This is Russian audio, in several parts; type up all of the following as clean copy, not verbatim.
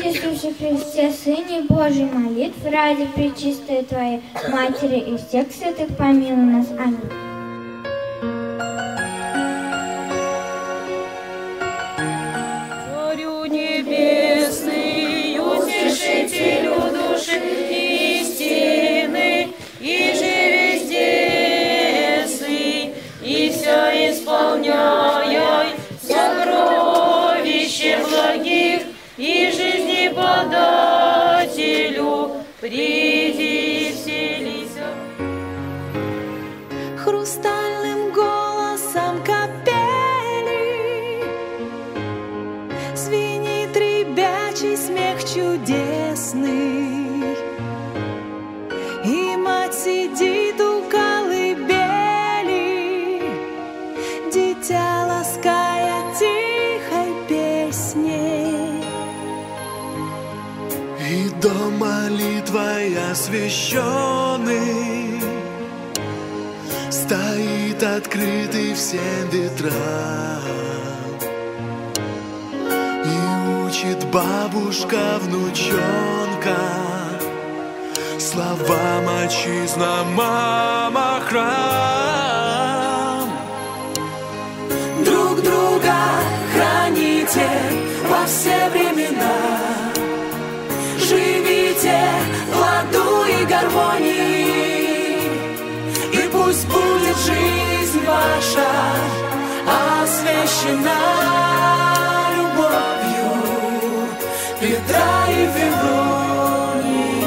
Иисусе Христе, Сыне Божий, молитв ради пречистой Твоей Матери и всех святых помилуй нас. Аминь. Царю небесный, утешителю души истины, и же везде сы, и вся исполняй сокровище благих, и жизни подателю, приди и вселися. Хрустальным голосом капели звенит ребячий смех чудесный, и мать сидит у колыбели, дитя лаская тихой песней. И дом молитвой освященный стоит открытый всем ветрам, и учит бабушка внучонка словам отчизна, мама, храм. Друг друга храните во все времена, живите в ладу и гармонии, и пусть будет жизнь ваша освящена любовью Петра и Февронии.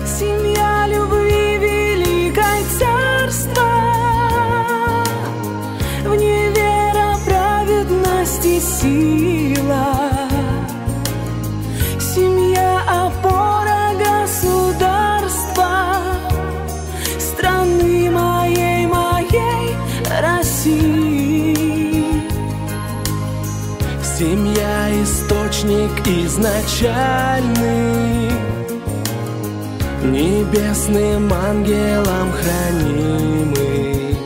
Семья любви великой царства, в ней вера, праведность и сила. Семья — опора государства, страны моей России. Семья — источник изначальный, небесным ангелом хранимый.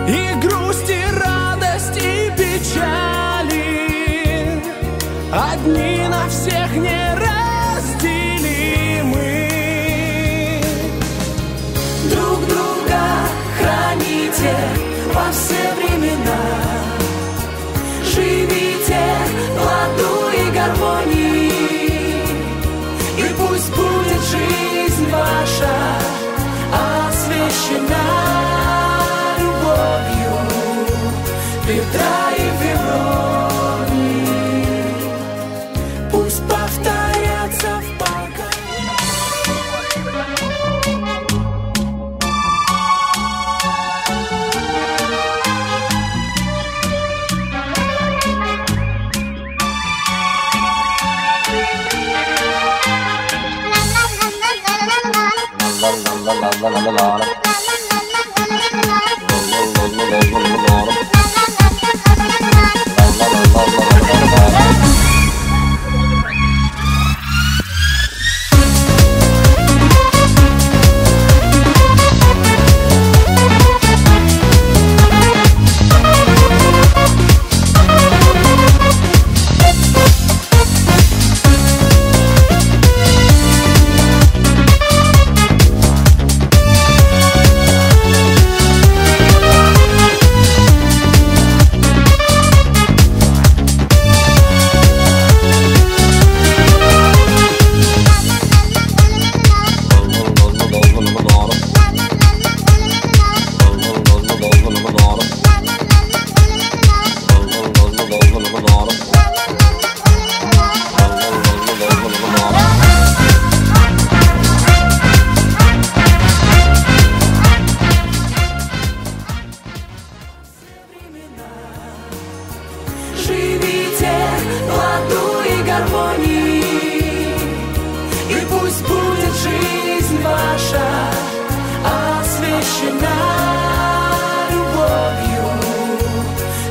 И грусть, и радость, и печали одни на всех неразделимы. Друг друга храните во все времена, живите в ладу и гармонии, и пусть будет жизнь ваша освящена любовью Петра и Февронии. Пусть повторятся в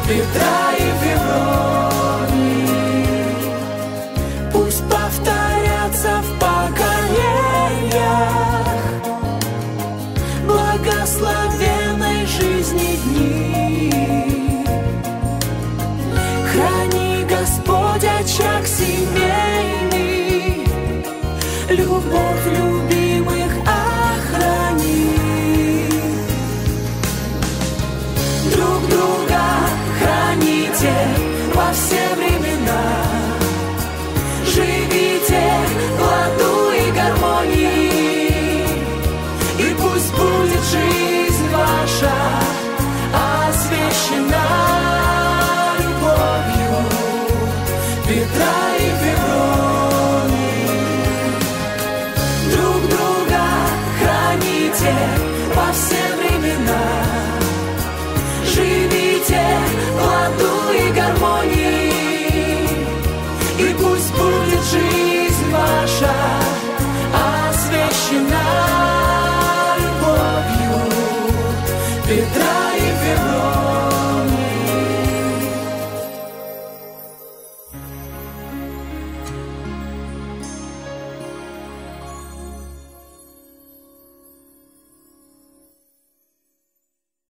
Петра и Февронии. Пусть повторятся в поколениях благословенной жизни дни. Храни, Господь, любовь любимых охрани. Друг друга храните во все времена. Живите в ладу и гармонии, и пусть будет жизнь ваша освящена любовью Петра и Февронии. Друг друга храните